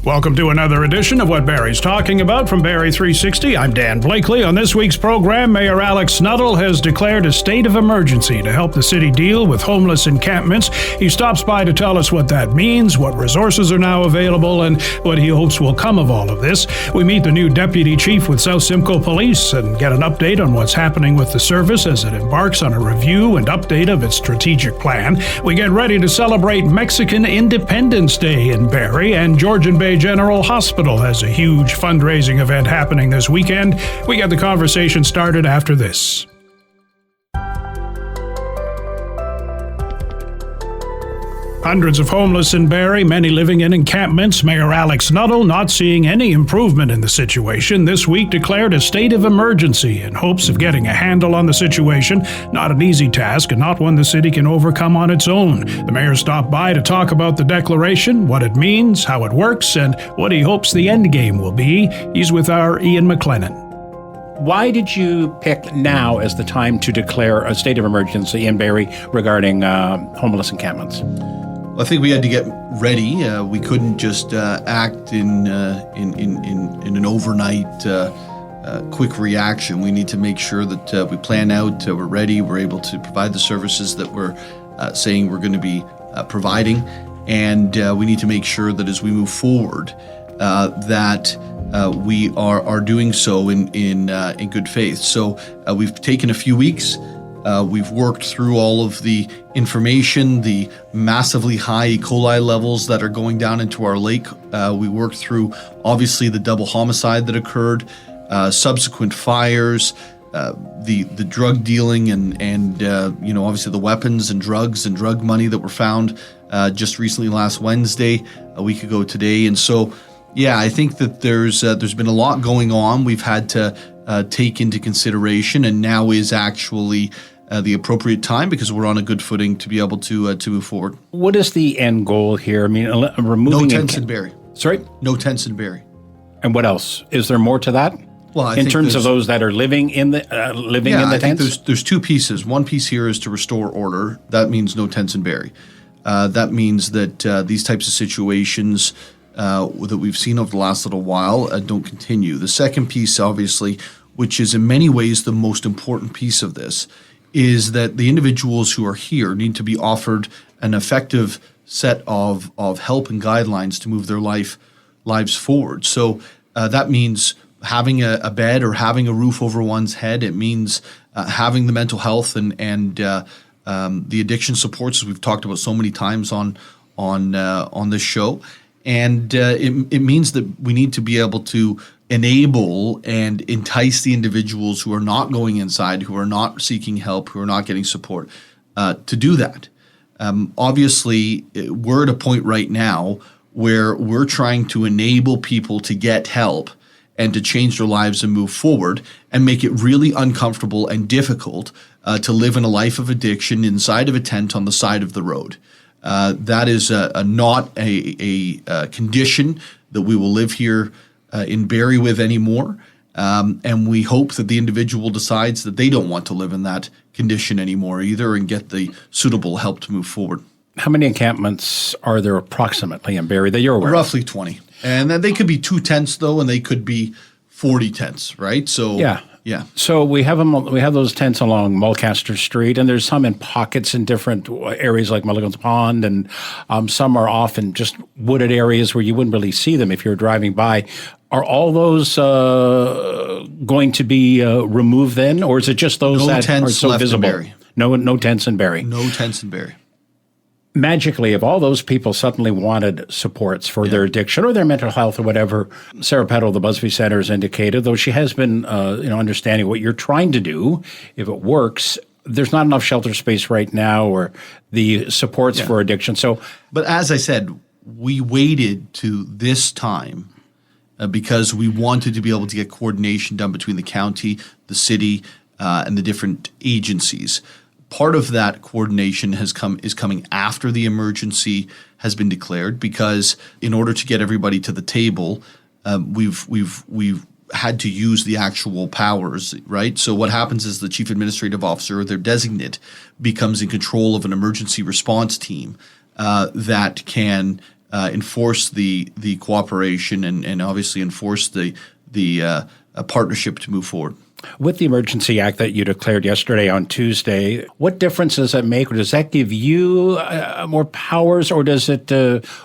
Welcome to another edition of What Barrie's Talking About from Barrie 360. I'm Dan Blakeley. On this week's program, Mayor Alex Nuttall has declared a state of emergency to help the city deal with homeless encampments. He stops by to tell us what that means, what resources are now available, and what he hopes will come of all of this. We meet the new deputy chief with South Simcoe Police and get an update on what's happening with the service as it embarks on a review and update of its strategic plan. We get ready to celebrate Mexican Independence Day in Barrie, and Georgian Bay General Hospital has a huge fundraising event happening this weekend. We get the conversation started after this. Hundreds of homeless in Barrie, many living in encampments. Mayor Alex Nuttall, not seeing any improvement in the situation, this week declared a state of emergency in hopes of getting a handle on the situation. Not an easy task and not one the city can overcome on its own. The mayor stopped by to talk about the declaration, what it means, how it works, and what he hopes the end game will be. He's with our Ian Maclennan. Why did you pick now as the time to declare a state of emergency in Barrie regarding homeless encampments? I think we had to get ready. We couldn't just act in an overnight quick reaction. We need to make sure that we plan out, we're ready, we're able to provide the services that we're saying we're going to be providing, and we need to make sure that as we move forward, that we are doing so in good faith. So we've taken a few weeks. We've worked through all of the information, the massively high E. coli levels that are going down into our lake. We worked through, obviously, the double homicide that occurred, subsequent fires, the drug dealing, and obviously the weapons and drugs and drug money that were found just recently last Wednesday, a week ago today. And so, yeah, I think that there's been a lot going on. We've had to take into consideration, and now is actually the appropriate time because we're on a good footing to be able to move forward. What is the end goal here? I mean, removing... No tents in Barrie. Sorry? No tents in Barrie. And what else? Is there more to that? Well, in terms of those that are living in the I tents? think there's two pieces. One piece here is to restore order. That means no tents in Barrie. That means that these types of situations that we've seen over the last little while don't continue. The second piece, obviously, which is in many ways the most important piece of this, is that the individuals who are here need to be offered an effective set of help and guidelines to move their lives forward. So that means having a bed or having a roof over one's head. It means having the mental health and the addiction supports, as we've talked about so many times on this show. And it means that we need to be able to enable and entice the individuals who are not going inside, who are not seeking help, who are not getting support, to do that. Obviously, we're at a point right now where we're trying to enable people to get help and to change their lives and move forward, and make it really uncomfortable and difficult to live in a life of addiction inside of a tent on the side of the road. That is not a condition that we will live here in Barrie with anymore. And we hope that the individual decides that they don't want to live in that condition anymore either and get the suitable help to move forward. How many encampments are there approximately in Barrie that you're aware of? Roughly 20. And they could be 2 tents, though, and they could be 40 tents, right? So yeah. So we have those tents along Mulcaster Street, and there's some in pockets in different areas like Mulligan's Pond, and some are off in just wooded areas where you wouldn't really see them if you're driving by. Are all those going to be removed then, or is it just those that are so visible? No tents in Barrie. No tents in Barrie. Magically, if all those people suddenly wanted supports for their addiction or their mental health or whatever, Sarah Peddle, the BuzzFeed Center, has indicated, though she has been understanding what you're trying to do, if it works, there's not enough shelter space right now or the supports for addiction. But as I said, we waited to this time because we wanted to be able to get coordination done between the county, the city, and the different agencies. Part of that coordination is coming after the emergency has been declared, because in order to get everybody to the table, we've had to use the actual powers, right? So what happens is the chief administrative officer, or their designate, becomes in control of an emergency response team that can enforce the cooperation and obviously enforce the partnership to move forward. With the Emergency Act that you declared yesterday on Tuesday, what difference does that make? Or does that give you more powers, or does it?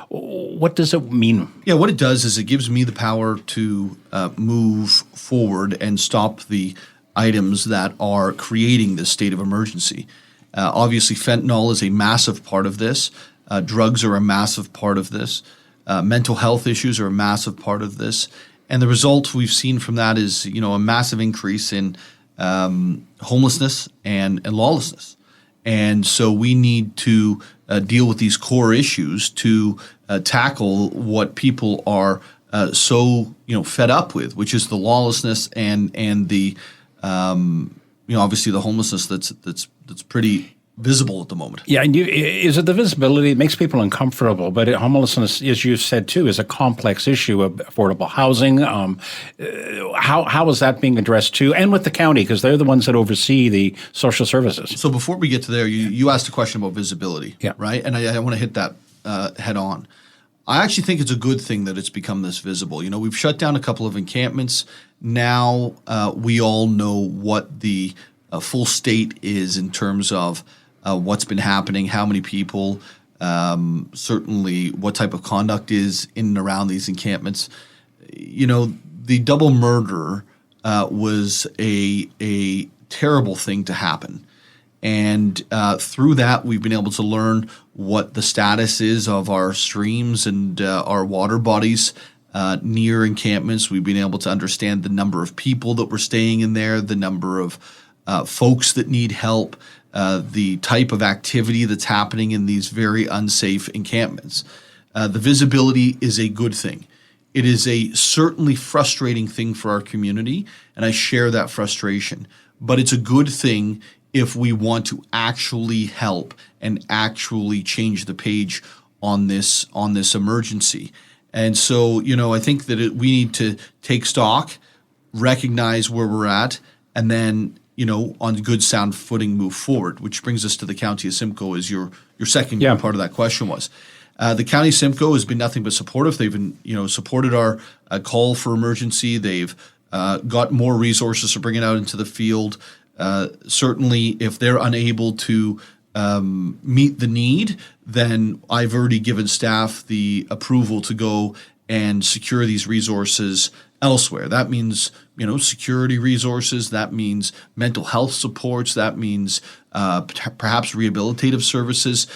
What does it mean? Yeah, what it does is it gives me the power to move forward and stop the items that are creating this state of emergency. Obviously, fentanyl is a massive part of this. Drugs are a massive part of this. Mental health issues are a massive part of this. And the result we've seen from that is, a massive increase in homelessness and lawlessness. And so we need to deal with these core issues to tackle what people are so fed up with, which is the lawlessness and the obviously the homelessness that's pretty visible at the moment. Yeah, and is it the visibility? It makes people uncomfortable, but homelessness, as you said too, is a complex issue of affordable housing. How is that being addressed too? And with the county, because they're the ones that oversee the social services. So before we get to there, you asked a question about visibility, yeah, right? And I want to hit that head on. I actually think it's a good thing that it's become this visible. We've shut down a couple of encampments. Now we all know what the full state is in terms of what's been happening, how many people, certainly what type of conduct is in and around these encampments. The double murder was a terrible thing to happen. And through that, we've been able to learn what the status is of our streams and our water bodies near encampments. We've been able to understand the number of people that were staying in there, the number of folks that need help, the type of activity that's happening in these very unsafe encampments. The visibility is a good thing. It is a certainly frustrating thing for our community, and I share that frustration. But it's a good thing if we want to actually help and actually change the page on this emergency. And so, I think that we need to take stock, recognize where we're at, and then on good sound footing move forward, which brings us to the County of Simcoe, as your second part of that question was. The County of Simcoe has been nothing but supportive. They've been, supported our call for emergency. They've got more resources to bring it out into the field. Certainly, if they're unable to meet the need, then I've already given staff the approval to go and secure these resources elsewhere. That means, security resources. That means mental health supports. That means perhaps rehabilitative services,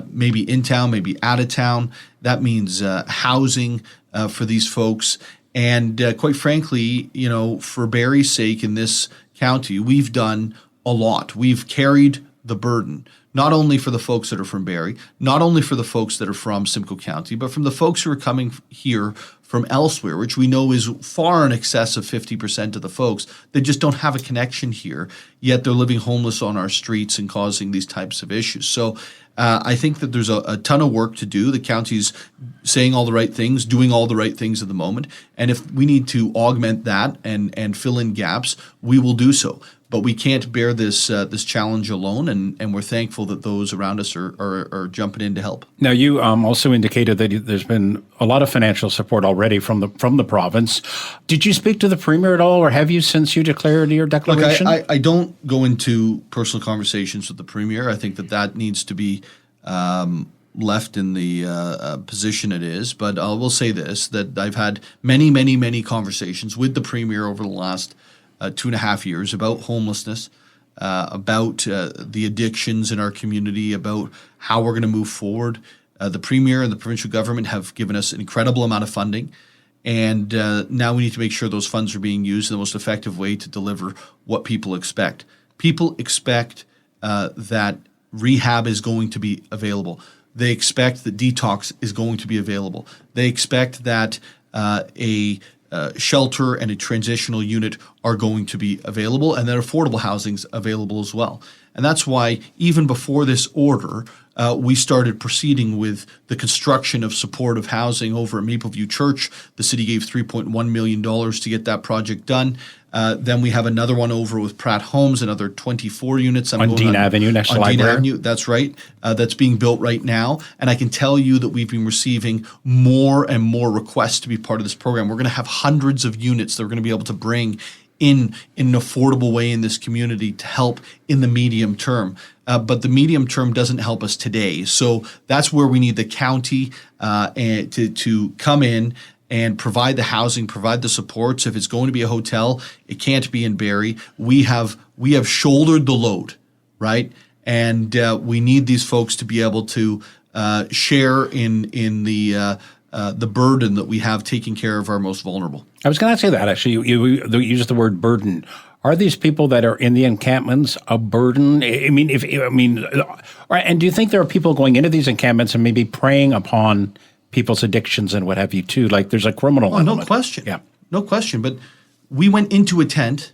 maybe in town, maybe out of town. That means housing for these folks. And quite frankly, for Barrie's sake in this county, we've done a lot. We've carried the burden, not only for the folks that are from Barrie, not only for the folks that are from Simcoe County, but from the folks who are coming here from elsewhere, which we know is far in excess of 50% of the folks that just don't have a connection here, yet they're living homeless on our streets and causing these types of issues. So I think that there's a ton of work to do. The county's saying all the right things, doing all the right things at the moment. And if we need to augment that and fill in gaps, we will do so. But we can't bear this challenge alone, and we're thankful that those around us are jumping in to help. Now, you also indicated that there's been a lot of financial support already from the province. Did you speak to the Premier at all, or have you since you declared your declaration? Look, I don't go into personal conversations with the Premier. I think that needs to be left in the position it is. But I will say this, that I've had many, many, many conversations with the Premier over the last 2.5 years about homelessness, about the addictions in our community, about how we're going to move forward. The Premier and the provincial government have given us an incredible amount of funding, and now we need to make sure those funds are being used in the most effective way to deliver what people expect. People expect that rehab is going to be available. They expect that detox is going to be available. They expect that a shelter and a transitional unit are going to be available, and that affordable housing's available as well. And that's why even before this order, we started proceeding with the construction of supportive housing over at Mapleview Church. The city gave $3.1 million to get that project done. Then we have another one over with Pratt Homes, another 24 units. On Dean Avenue, next to the library. On Dean Avenue, that's right. That's being built right now. And I can tell you that we've been receiving more and more requests to be part of this program. We're going to have hundreds of units that we're going to be able to bring in an affordable way in this community to help in the medium term. But the medium term doesn't help us today. So that's where we need the county and to come in and provide the housing, provide the supports. If it's going to be a hotel, it can't be in Barrie. We have shouldered the load, right? And we need these folks to be able to share in the burden that we have taking care of our most vulnerable. I was going to say that, actually. You used the word burden. Are these people that are in the encampments a burden? And do you think there are people going into these encampments and maybe preying upon people's addictions and what have you too? Like there's a criminal element. No question. Yeah. No question. But we went into a tent,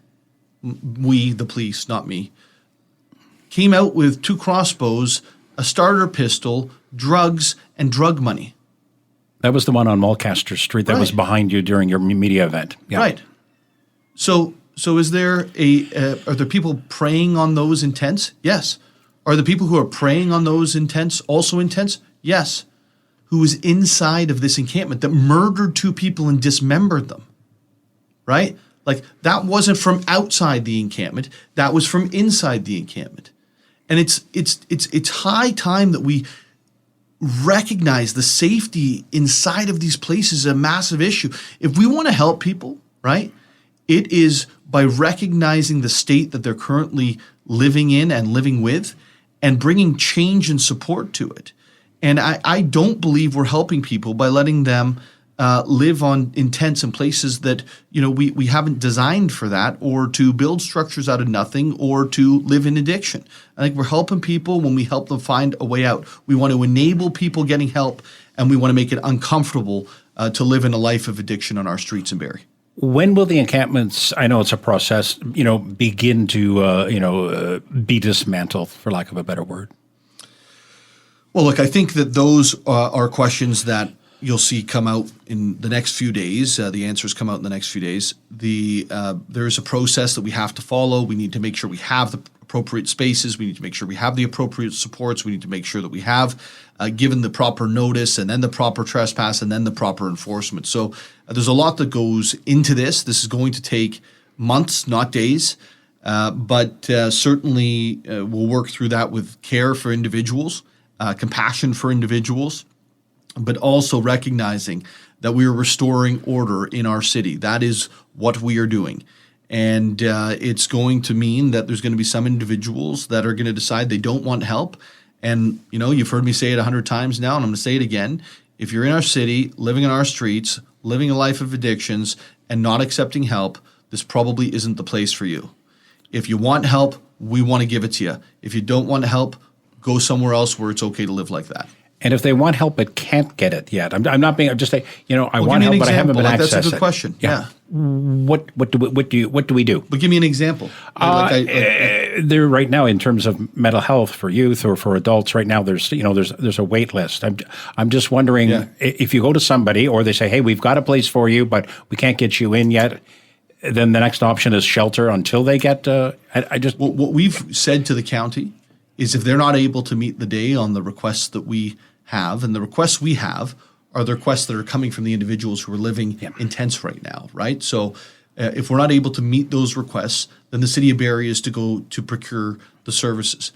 we, the police, not me, came out with 2 crossbows, a starter pistol, drugs, and drug money. That was the one on Mulcaster Street that was behind you during your media event. Yeah. Right. So is there are there people preying on those in tents? Yes. Are the people who are preying on those in tents also in tents? Yes. Who was inside of this encampment that murdered 2 people and dismembered them? Right? Like that wasn't from outside the encampment. That was from inside the encampment. And it's high time that we recognize the safety inside of these places is a massive issue. If we want to help people, right, it is by recognizing the state that they're currently living in and living with and bringing change and support to it. And I don't believe we're helping people by letting them live in tents and places that, we haven't designed for that, or to build structures out of nothing, or to live in addiction. I think we're helping people when we help them find a way out. We want to enable people getting help, and we want to make it uncomfortable to live in a life of addiction on our streets in Barrie. When will the encampments, I know it's a process, begin to, be dismantled, for lack of a better word? Well, look, I think that those are questions that you'll see come out in the next few days. The answers come out in the next few days. There's a process that we have to follow. We need to make sure we have the appropriate spaces. We need to make sure we have the appropriate supports. We need to make sure that we have given the proper notice, and then the proper trespass, and then the proper enforcement. So there's a lot that goes into this. This is going to take months, not days. But certainly we'll work through that with care for individuals, compassion for individuals, but also recognizing that we are restoring order in our city. That is what we are doing. And it's going to mean that there's going to be some individuals that are going to decide they don't want help. And, you've heard me say it 100 times now, and I'm going to say it again. If you're in our city, living in our streets, living a life of addictions, and not accepting help, this probably isn't the place for you. If you want help, we want to give it to you. If you don't want help, go somewhere else where it's okay to live like that. And if they want help but can't get it yet, I'm not being. I'm just saying. I want help, but I haven't been accessing. That's a good question. Yeah. What do we do? But give me an example. There right now, in terms of mental health for youth or for adults, right now there's a wait list. I'm just wondering if you go to somebody or they say, hey, we've got a place for you, but we can't get you in yet. Then the next option is shelter until they get. What we've said to the county is if they're not able to meet the day on the requests that we have, and the requests we have are the requests that are coming from the individuals who are living in tents right now, right? So if we're not able to meet those requests, then the city of Barrie is to go to procure the services.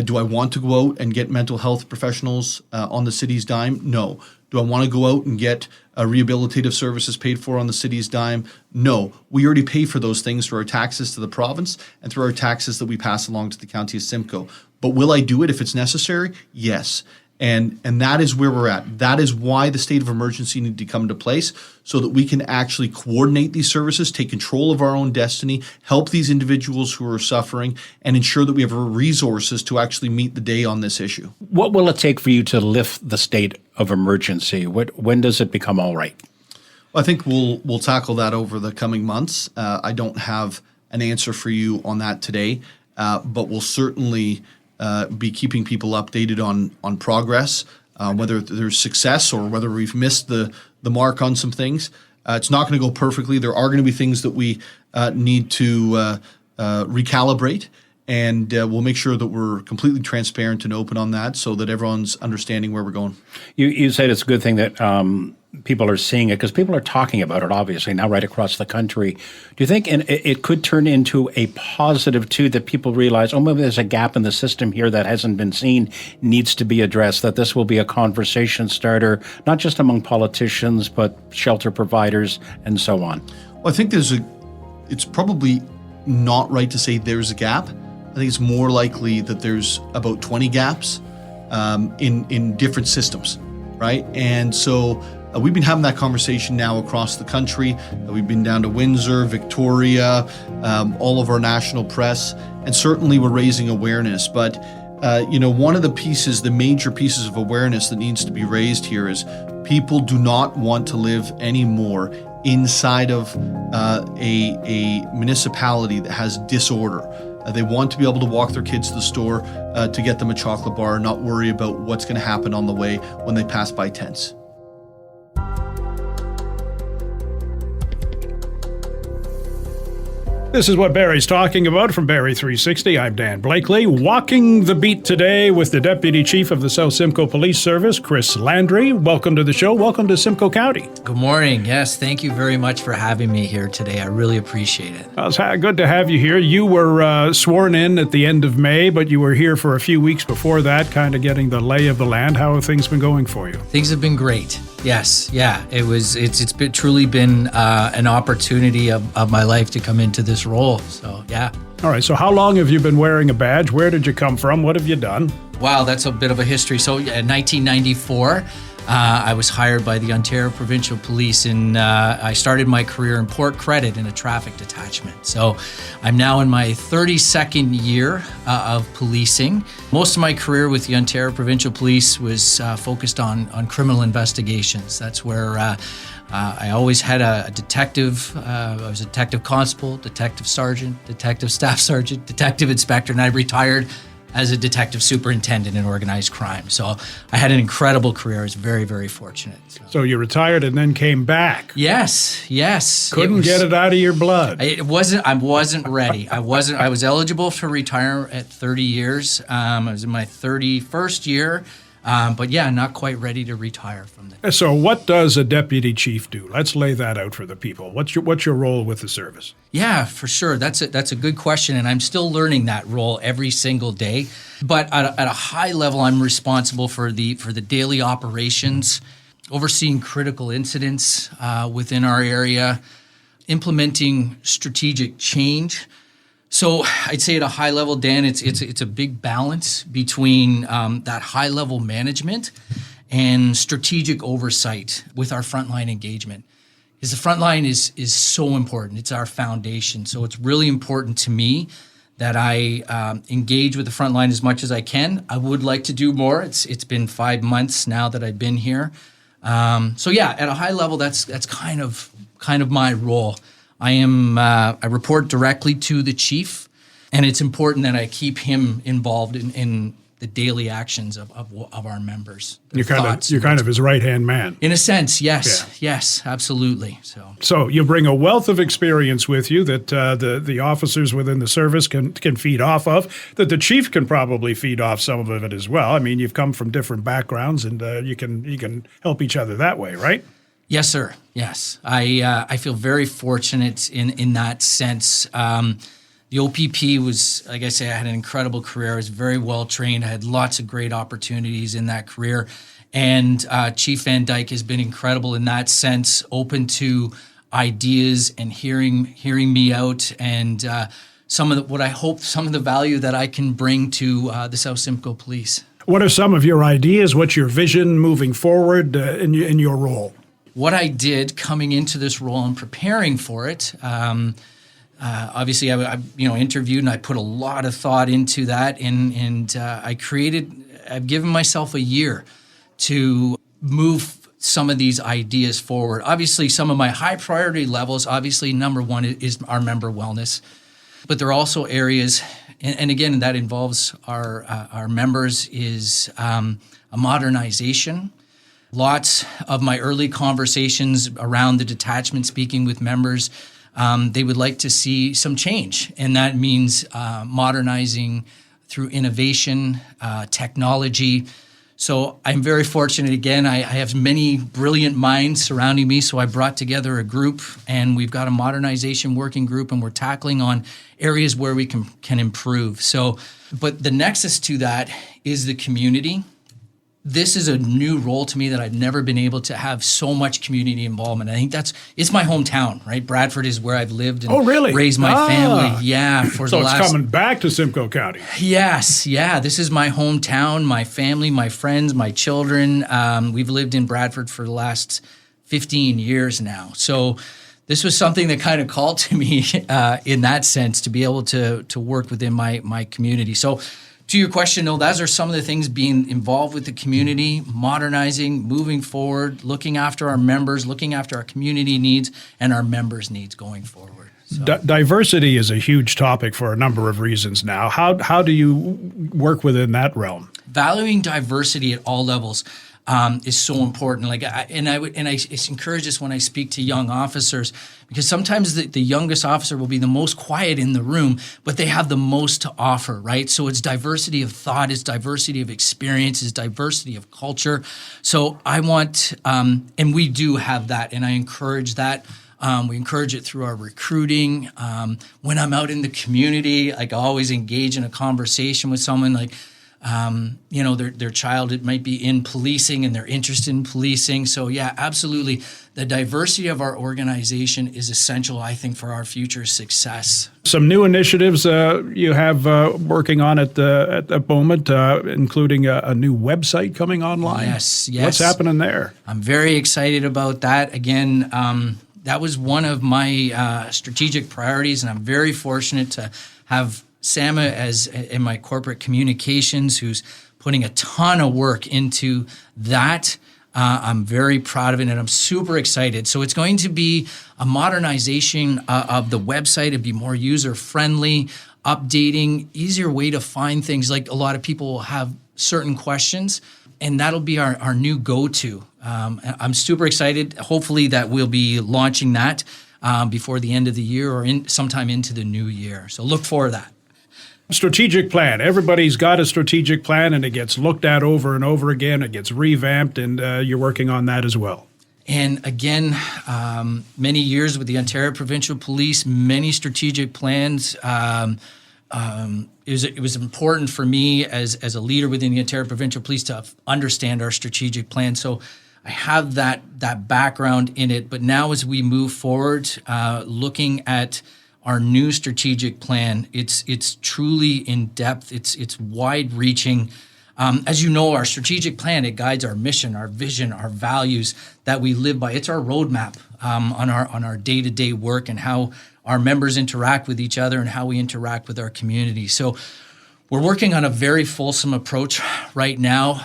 Do I want to go out and get mental health professionals on the city's dime? No. Do I want to go out and get rehabilitative services paid for on the city's dime? No. We already pay for those things through our taxes to the province and through our taxes that we pass along to the county of Simcoe. But will I do it if it's necessary? Yes. And that is where we're at. That is why the state of emergency needs to come into place, so that we can actually coordinate these services, take control of our own destiny, help these individuals who are suffering, and ensure that we have resources to actually meet the day on this issue. What will it take for you to lift the state of emergency? When does it become all right? Well, I think we'll tackle that over the coming months. I don't have an answer for you on that today, but we'll certainly be keeping people updated on progress, whether there's success or whether we've missed the mark on some things. It's not going to go perfectly. There are going to be things that we need to recalibrate, and we'll make sure that we're completely transparent and open on that so that everyone's understanding where we're going. You said it's a good thing that people are seeing it because people are talking about it, obviously, now right across the country. Do you think it could turn into a positive, too, that people realize, oh, maybe there's a gap in the system here that hasn't been seen, needs to be addressed, that this will be a conversation starter, not just among politicians, but shelter providers and so on? Well, I think it's probably not right to say there's a gap. I think it's more likely that there's about 20 gaps in different systems, right? And so we've been having that conversation now across the country. We've been down to Windsor, Victoria, all of our national press, and certainly we're raising awareness. But, one of the major pieces of awareness that needs to be raised here is people do not want to live anymore inside of a municipality that has disorder. They want to be able to walk their kids to the store to get them a chocolate bar and not worry about what's going to happen on the way when they pass by tents. This is what Barrie's talking about from Barrie 360. I'm Dan Blakeley, walking the beat today with the Deputy Chief of the South Simcoe Police Service, Chris Landry. Welcome to the show. Welcome to Simcoe County. Good morning. Yes, thank you very much for having me here today. I really appreciate it. Well, it's good to have you here. You were sworn in at the end of May, but you were here for a few weeks before that, kind of getting the lay of the land. How have things been going for you? Things have been great. Yes, yeah. It's truly been an opportunity of my life to come into this role. So, yeah. All right. So how long have you been wearing a badge? Where did you come from? What have you done? Wow, that's a bit of a history. So, in 1994, I was hired by the Ontario Provincial Police, and I started my career in Port Credit in a traffic detachment. So I'm now in my 32nd year of policing. Most of my career with the Ontario Provincial Police was focused on criminal investigations. That's where I always had a detective. I was a detective constable, detective sergeant, detective staff sergeant, detective inspector, and I retired as a detective superintendent in organized crime. So I had an incredible career. I was very, very fortunate. So you retired and then came back. Yes. Couldn't get it out of your blood. I wasn't ready. I was eligible to retire at 30 years. I was in my 31st year. But yeah, not quite ready to retire from that. So what does a deputy chief do? Let's lay that out for the people. What's your role with the service? Yeah, for sure. That's a good question, and I'm still learning that role every single day. But at a high level, I'm responsible for the daily operations, overseeing critical incidents within our area, implementing strategic change. So I'd say at a high level, Dan, it's a big balance between that high level management and strategic oversight with our frontline engagement. Because the frontline is so important. It's our foundation. So it's really important to me that I engage with the frontline as much as I can. I would like to do more. It's been 5 months now that I've been here. So yeah, at a high level, that's kind of my role. I report directly to the chief, and it's important that I keep him involved in the daily actions of our members. You're kind of his right-hand man. In a sense, yes. Yeah. Yes, absolutely. So you bring a wealth of experience with you that the officers within the service can feed off of, that the chief can probably feed off some of it as well. I mean, you've come from different backgrounds, and you can help each other that way, right? Yes, sir. Yes. I feel very fortunate in that sense. The OPP was, like I say, I had an incredible career. I was very well trained. I had lots of great opportunities in that career. And Chief Van Dyke has been incredible in that sense, open to ideas and hearing me out, and some of the value that I can bring to the South Simcoe Police. What are some of your ideas? What's your vision moving forward in your role? What I did coming into this role and preparing for it, obviously I interviewed and I put a lot of thought into that, and I've given myself a year to move some of these ideas forward. Obviously, some of my high priority levels, number one is our member wellness. But there are also areas, and again, that involves our members, is a modernization. Lots of my early conversations around the detachment, speaking with members, they would like to see some change. And that means modernizing through innovation, technology. So I'm very fortunate. Again, I have many brilliant minds surrounding me. So I brought together a group, and we've got a modernization working group, and we're tackling on areas where we can improve. So, but the nexus to that is the community. This is a new role to me that I've never been able to have so much community involvement. I think it's my hometown, right? Bradford is where I've lived and raised my family. Yeah, so it's coming back to Simcoe County. Yes, yeah. This is my hometown, my family, my friends, my children. We've lived in Bradford for the last 15 years now. So this was something that kind of called to me in that sense, to be able to work within my community. So to your question, no, those are some of the things: being involved with the community, modernizing, moving forward, looking after our members, looking after our community needs and our members' needs going forward. So. Diversity is a huge topic for a number of reasons now. How do you work within that realm? Valuing diversity at all levels is so important. I encourage this when I speak to young officers, because sometimes the youngest officer will be the most quiet in the room, but they have the most to offer, right? So it's diversity of thought, it's diversity of experience, it's diversity of culture. So I want, and we do have that, and I encourage that. We encourage it through our recruiting. When I'm out in the community, I always engage in a conversation with someone their child, it might be in policing and they're interested in policing. So yeah, absolutely. The diversity of our organization is essential, I think, for our future success. Some new initiatives you have working on at the moment, including a new website coming online. Yes. What's happening there? I'm very excited about that. Again, that was one of my strategic priorities, and I'm very fortunate to have Sama as in my corporate communications, who's putting a ton of work into that. I'm very proud of it, and I'm super excited. So it's going to be a modernization of the website. It'd be more user-friendly, updating, easier way to find things. Like, a lot of people will have certain questions, and that'll be our new go-to. I'm super excited. Hopefully that we'll be launching that before the end of the year or sometime into the new year. So look for that. Strategic plan. Everybody's got a strategic plan, and it gets looked at over and over again. It gets revamped, and you're working on that as well. And again, many years with the Ontario Provincial Police, many strategic plans. It was important for me as a leader within the Ontario Provincial Police to understand our strategic plan. So I have that background in it. But now, as we move forward, looking at our new strategic plan, it's truly in depth. It's wide reaching. As you know, our strategic plan, it guides our mission, our vision, our values that we live by. It's our roadmap on our day-to-day work and how our members interact with each other and how we interact with our community. So we're working on a very fulsome approach right now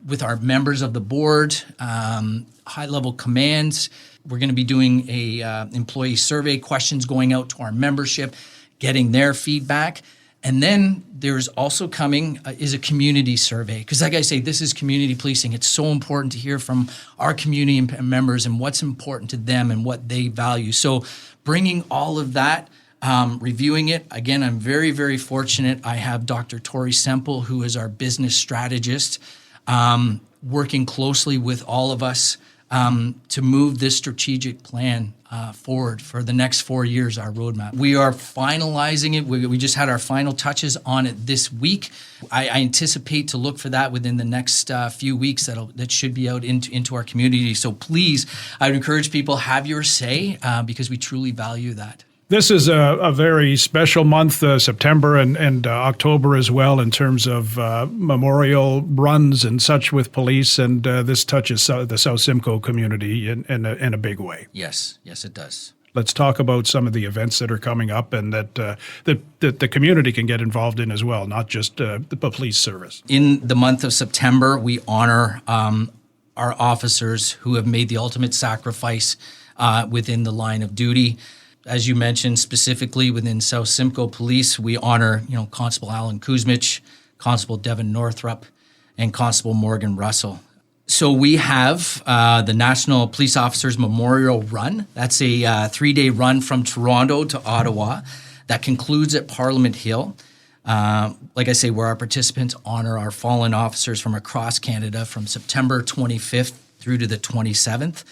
with our members of the board, high-level commands. We're going to be doing a employee survey, questions going out to our membership, getting their feedback. And then there's also coming is a community survey. Because like I say, this is community policing. It's so important to hear from our community members and what's important to them and what they value. So bringing all of that, reviewing it. Again, I'm very, very fortunate. I have Dr. Tori Semple, who is our business strategist, working closely with all of us to move this strategic plan forward for the next 4 years, our roadmap. We are finalizing it. We just had our final touches on it this week. I anticipate to look for that within the next few weeks. That should be out into our community. So please, I would encourage people, have your say, because we truly value that. This is a very special month, September and October as well, in terms of memorial runs and such with police, and this touches the South Simcoe community in a big way. Yes, it does. Let's talk about some of the events that are coming up and that the community can get involved in as well, not just the police service. In the month of September, we honor our officers who have made the ultimate sacrifice within the line of duty. as you mentioned, specifically within South Simcoe Police, we honor, Constable Alan Kuzmich, Constable Devin Northrup, and Constable Morgan Russell. So we have the National Police Officers Memorial Run. That's a 3-day run from Toronto to Ottawa that concludes at Parliament Hill. Like I say, where our participants honor our fallen officers from across Canada from September 25th through to the 27th.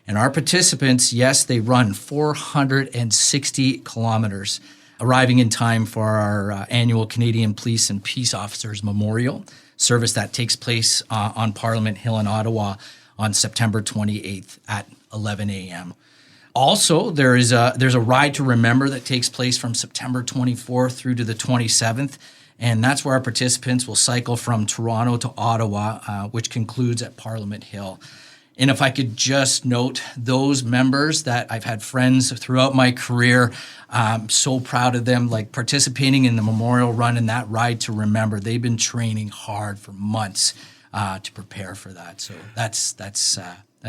And our participants, yes, they run 460 kilometers, arriving in time for our annual Canadian Police and Peace Officers Memorial service that takes place on Parliament Hill in Ottawa on September 28th at 11 a.m. Also, there's a Ride to Remember that takes place from September 24th through to the 27th, and that's where our participants will cycle from Toronto to Ottawa, which concludes at Parliament Hill. And if I could just note those members that I've had friends throughout my career, I'm so proud of them, like participating in the Memorial Run and that Ride to Remember. They've been training hard for months to prepare for that. So that's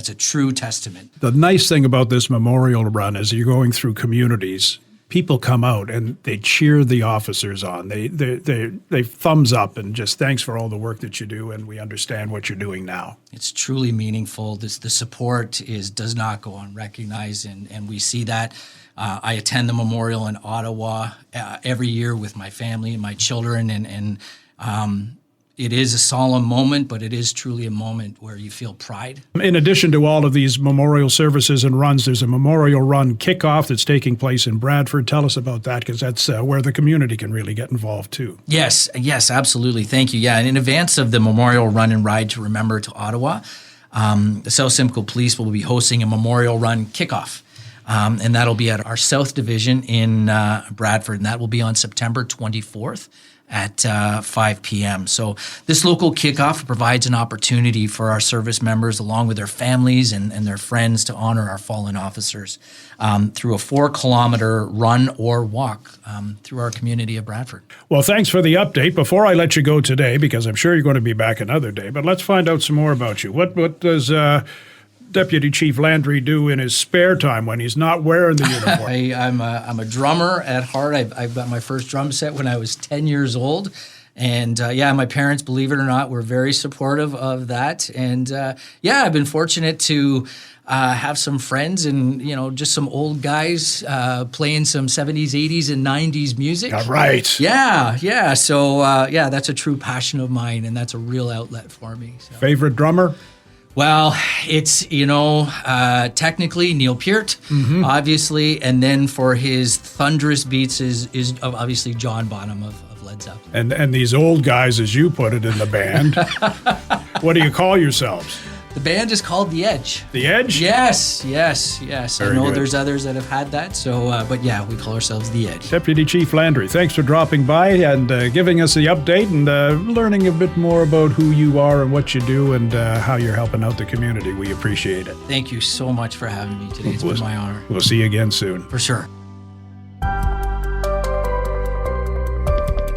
a true testament. The nice thing about this Memorial Run is you're going through communities. People come out and they cheer the officers on. They thumbs up and just thanks for all the work that you do, and we understand what you're doing now. It's truly meaningful. The support does not go unrecognized, and we see that. I attend the memorial in Ottawa every year with my family and my children, and it is a solemn moment, but it is truly a moment where you feel pride. In addition to all of these memorial services and runs, there's a Memorial Run kickoff that's taking place in Bradford. Tell us about that, because that's where the community can really get involved too. Yes, absolutely. Thank you. Yeah, and in advance of the Memorial Run and Ride to Remember to Ottawa, the South Simcoe Police will be hosting a Memorial Run kickoff. And that'll be at our South Division in Bradford, and that will be on September 24th. At 5 p.m. So this local kickoff provides an opportunity for our service members, along with their families and their friends, to honor our fallen officers through a 4-kilometer run or walk through our community of Bradford. Well, thanks for the update. Before I let you go today, because I'm sure you're going to be back another day, but let's find out some more about you. What does Deputy Chief Landry do in his spare time when he's not wearing the uniform? I'm a drummer at heart. I've got my first drum set when I was 10 years old. And my parents, believe it or not, were very supportive of that. And I've been fortunate to have some friends and, just some old guys playing some 70s, 80s, and 90s music. All right. Yeah. So, that's a true passion of mine, and that's a real outlet for me. So. Favorite drummer? Well, it's, technically Neil Peart, obviously, and then for his thunderous beats is obviously John Bonham of Led Zeppelin. And these old guys, as you put it in the band, what do you call yourselves? The band is called The Edge. The Edge? Yes. Very I know good. there's others that have had that, so, we call ourselves The Edge. Deputy Chief Landry, thanks for dropping by and giving us the update and learning a bit more about who you are and what you do and how you're helping out the community. We appreciate it. Thank you so much for having me today. It's been my honor. We'll see you again soon. For sure.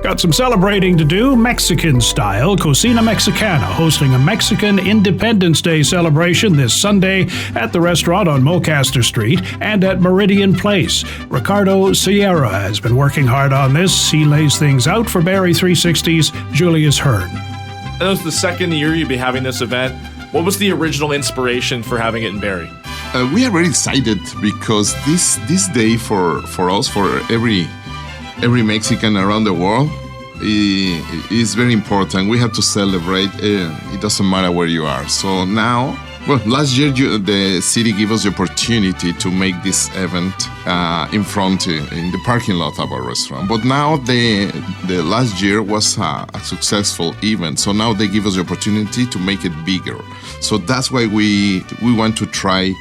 Got some celebrating to do, Mexican style. Cocina Mexicana hosting a Mexican Independence Day celebration this Sunday at the restaurant on Mulcaster Street and at Meridian Place. Ricardo Sierra has been working hard on this. He lays things out for Barrie 360's Julius Hearn. That was the second year you'd be having this event. What was the original inspiration for having it in Barrie? We are very excited because this day for us, for every Mexican around the world, is very important. We have to celebrate. It doesn't matter where you are. So now, last year the city gave us the opportunity to make this event in front in the parking lot of our restaurant. But now the last year was a successful event. So now they give us the opportunity to make it bigger. So that's why we want to try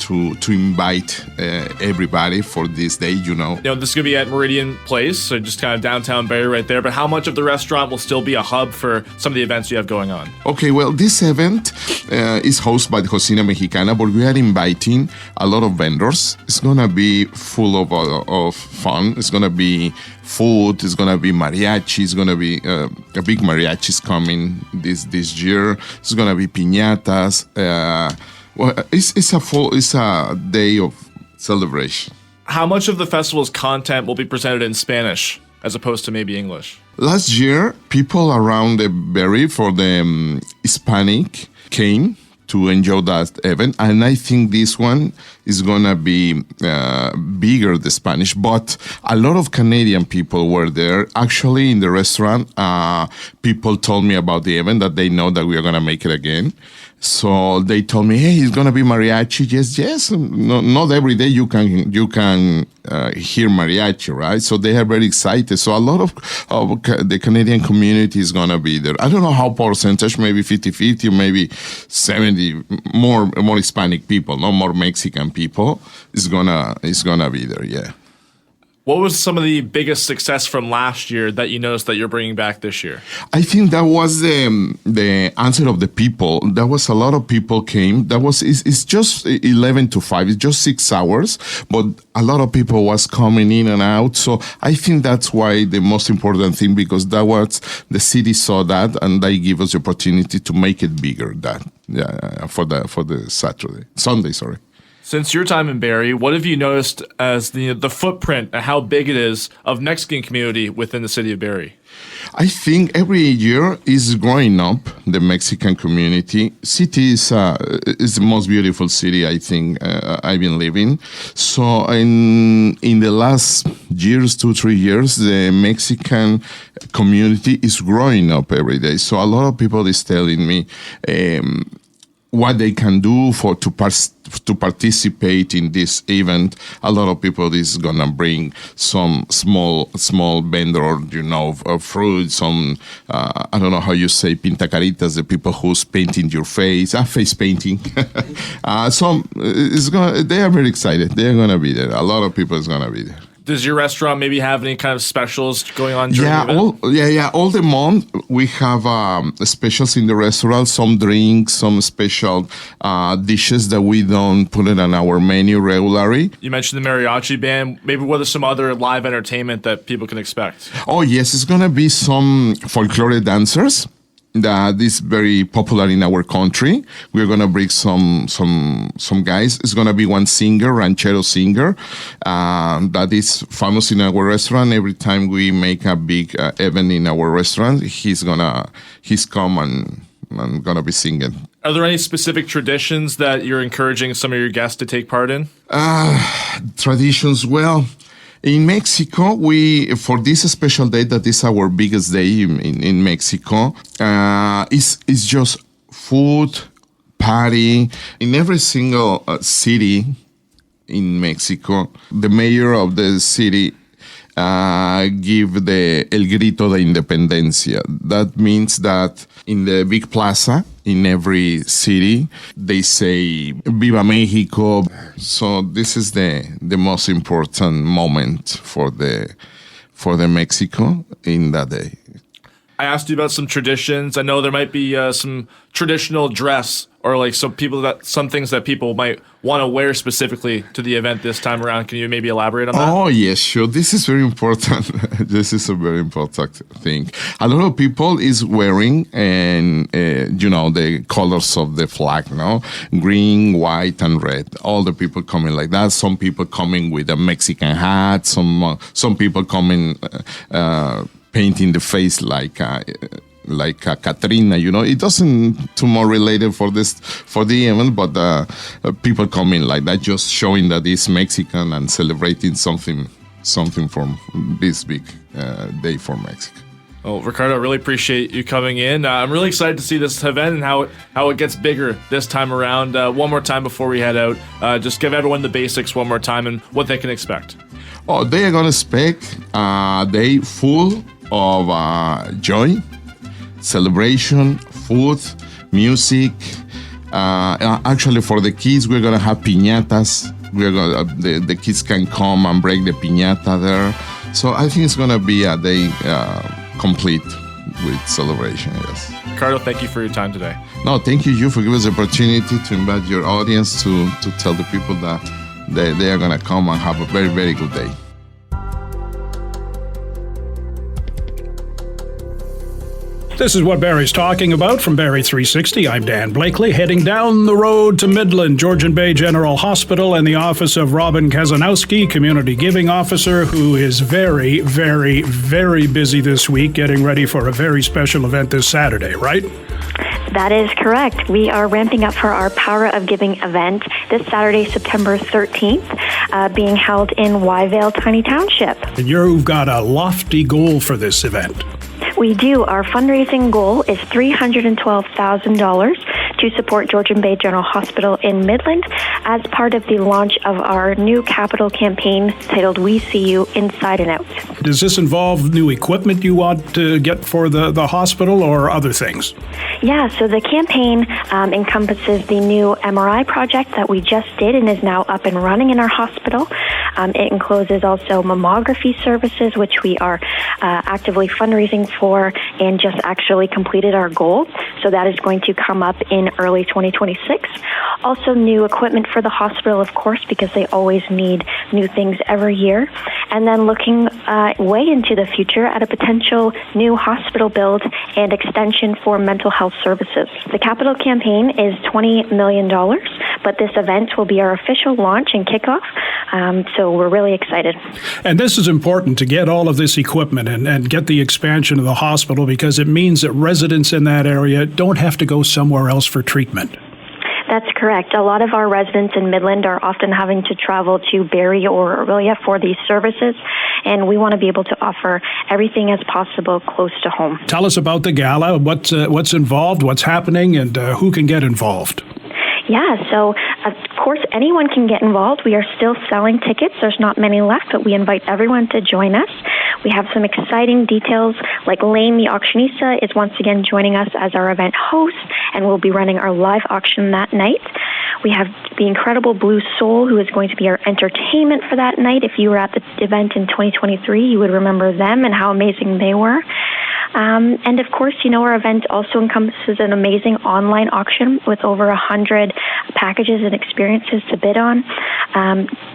to invite everybody for this day, This is going to be at Meridian Place, so just kind of downtown Barrie right there. But how much of the restaurant will still be a hub for some of the events you have going on? Okay, well, this event is hosted by the Cocina Mexicana, but we are inviting a lot of vendors. It's going to be full of fun. It's going to be food. It's going to be mariachi. It's going to be a big mariachi's coming this year. It's going to be piñatas. It's a day of celebration. How much of the festival's content will be presented in Spanish as opposed to maybe English? Last year, people around the Barrie for the Hispanic came to enjoy that event, and I think this one is gonna be bigger, the Spanish, but a lot of Canadian people were there. Actually, in the restaurant, people told me about the event, that they know that we are gonna make it again. So they told me, hey, it's gonna be mariachi. Yes. No, not every day you can hear mariachi, right? So they are very excited. So a lot of the Canadian community is gonna be there. I don't know how percentage, maybe 50-50, or maybe 70 more Hispanic people, no more Mexican people is gonna be there. Yeah. What was some of the biggest success from last year that you noticed that you're bringing back this year? I think that was the answer of the people. There was a lot of people came. It's just 11 to 5. It's just 6 hours, but a lot of people was coming in and out. So I think that's why the most important thing, because that was the city saw that and they give us the opportunity to make it bigger. For the Sunday. Since your time in Barrie, what have you noticed as the footprint and how big it is of Mexican community within the city of Barrie? I think every year is growing up, the Mexican community. City is the most beautiful city, I think, I've been living. So in the last years, 2-3 years, the Mexican community is growing up every day. So a lot of people is telling me what they can do to participate in this event. A lot of people is gonna bring some small vendor, of fruit, some I don't know how you say pintacaritas, the people who's painting your face painting. They are very excited. They are gonna be there. A lot of people is gonna be there. Does your restaurant maybe have any kind of specials going on during the event? All the month we have specials in the restaurant, some drinks, some special dishes that we don't put it on our menu regularly. You mentioned the mariachi band. Maybe what are some other live entertainment that people can expect? Oh yes, it's gonna be some folklore dancers that is very popular in our country. We're gonna bring some guys. It's gonna be one singer, ranchero singer, that is famous in our restaurant. Every time we make a big event in our restaurant, he's come and gonna be singing. Are there any specific traditions that you're encouraging some of your guests to take part in? Traditions, well, in Mexico, for this special day, that is our biggest day in Mexico, it's just food, party. In every single city in Mexico, the mayor of the city give the El Grito de Independencia. That means that in the big plaza, in every city, they say Viva Mexico. So this is the most important moment for the Mexico in that day. I asked you about some traditions. I know there might be some traditional dress or like some things that people might want to wear specifically to the event this time around. Can you maybe elaborate on that? Oh, yes, sure. This is very important. This is a very important thing. A lot of people is wearing the colors of the flag, no? Green, white, and red. All the people coming like that. Some people coming with a Mexican hat. Some people coming painting the face like a Katrina, It doesn't too more related for the event, but people coming like that, just showing that it's Mexican and celebrating something from this big day for Mexico. Well, Ricardo, I really appreciate you coming in. I'm really excited to see this event and how it gets bigger this time around. One more time before we head out, just give everyone the basics one more time and what they can expect. Oh, they are going to expect a day full of joy, celebration, food, music. Actually, for the kids, we're gonna have piñatas. The kids can come and break the piñata there. So I think it's gonna be a day complete with celebration. Yes. Ricardo, thank you for your time today. No, thank you for giving us the opportunity to invite your audience to tell the people that they are gonna come and have a very, very good day. This is what Barrie's talking about from Barrie 360. I'm Dan Blakeley, heading down the road to Midland, Georgian Bay General Hospital, and the office of Robin Kazanowski, Community Giving Officer, who is very, very, very busy this week, getting ready for a very special event this Saturday, right? That is correct. We are ramping up for our Power of Giving event this Saturday, September 13th, being held in Wyvale Tiny Township. And you've got a lofty goal for this event. We do. Our fundraising goal is $312,000 to support Georgian Bay General Hospital in Midland as part of the launch of our new capital campaign titled We See You Inside and Out. Does this involve new equipment you want to get for the hospital or other things? Yeah, so the campaign encompasses the new MRI project that we just did and is now up and running in our hospital. It encloses also mammography services, which we are actively fundraising for and just actually completed our goal. So that is going to come up in early 2026. Also new equipment for the hospital, of course, because they always need new things every year. And then looking way into the future at a potential new hospital build and extension for mental health services. The capital campaign is $20 million, but this event will be our official launch and kickoff. So we're really excited. And this is important to get all of this equipment and get the expansion of the hospital because it means that residents in that area don't have to go somewhere else for treatment. That's correct. A lot of our residents in Midland are often having to travel to Barrie or Aurelia for these services, and we want to be able to offer everything as possible close to home. Tell us about the gala, what's involved, what's happening, and who can get involved. Yeah, so of course anyone can get involved. We are still selling tickets. There's not many left, but we invite everyone to join us. We have some exciting details, like Lane the Auctionista is once again joining us as our event host, and we'll be running our live auction that night. We have the incredible Blue Soul, who is going to be our entertainment for that night. If you were at the event in 2023, you would remember them and how amazing they were. And of course, our event also encompasses an amazing online auction with over 100 packages and experiences to bid on.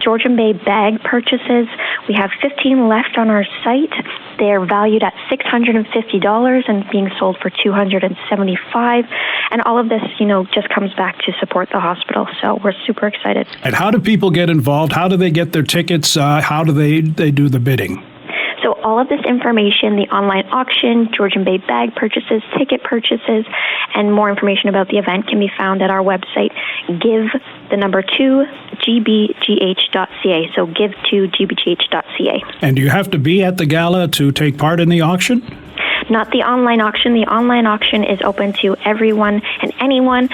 Georgian Bay bag purchases, we have 15 left on our site. They're valued at $650 and being sold for $275. And all of this, just comes back to support the hospital. So we're super excited. And how do people get involved? How do they get their tickets? How do they do the bidding? So all of this information, the online auction, Georgian Bay bag purchases, ticket purchases, and more information about the event can be found at our website, give2gbgh.ca. So give2gbgh.ca. And do you have to be at the gala to take part in the auction? Not the online auction. The online auction is open to everyone and anyone.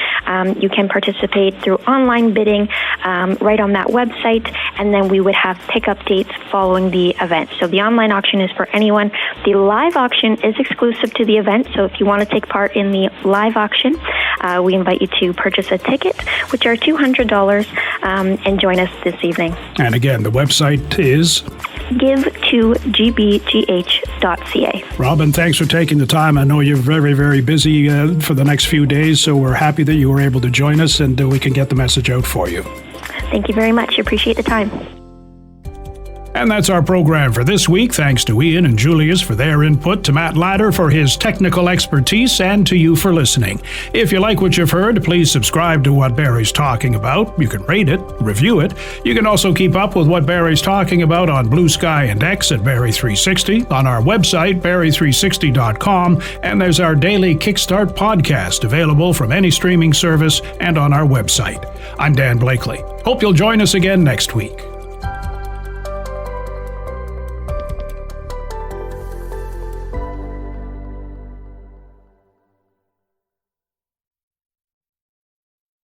You can participate through online bidding right on that website, and then we would have pickup dates following the event. So the online auction is for anyone. The live auction is exclusive to the event, so if you want to take part in the live auction, we invite you to purchase a ticket, which are $200, and join us this evening. And again, the website is give2gbgh.ca. Robin, thanks for taking the time. I know you're very, very busy for the next few days, so we're happy that you were able to join us and we can get the message out for you. Thank you very much. Appreciate the time. And that's our program for this week. Thanks to Ian and Julius for their input, to Matt Ladder for his technical expertise, and to you for listening. If you like what you've heard, please subscribe to What Barrie's Talking About. You can rate it, review it. You can also keep up with What Barrie's Talking About on Blue Sky and X at Barrie 360, on our website, barrie360.com, and there's our daily Kickstart podcast available from any streaming service and on our website. I'm Dan Blakeley. Hope you'll join us again next week.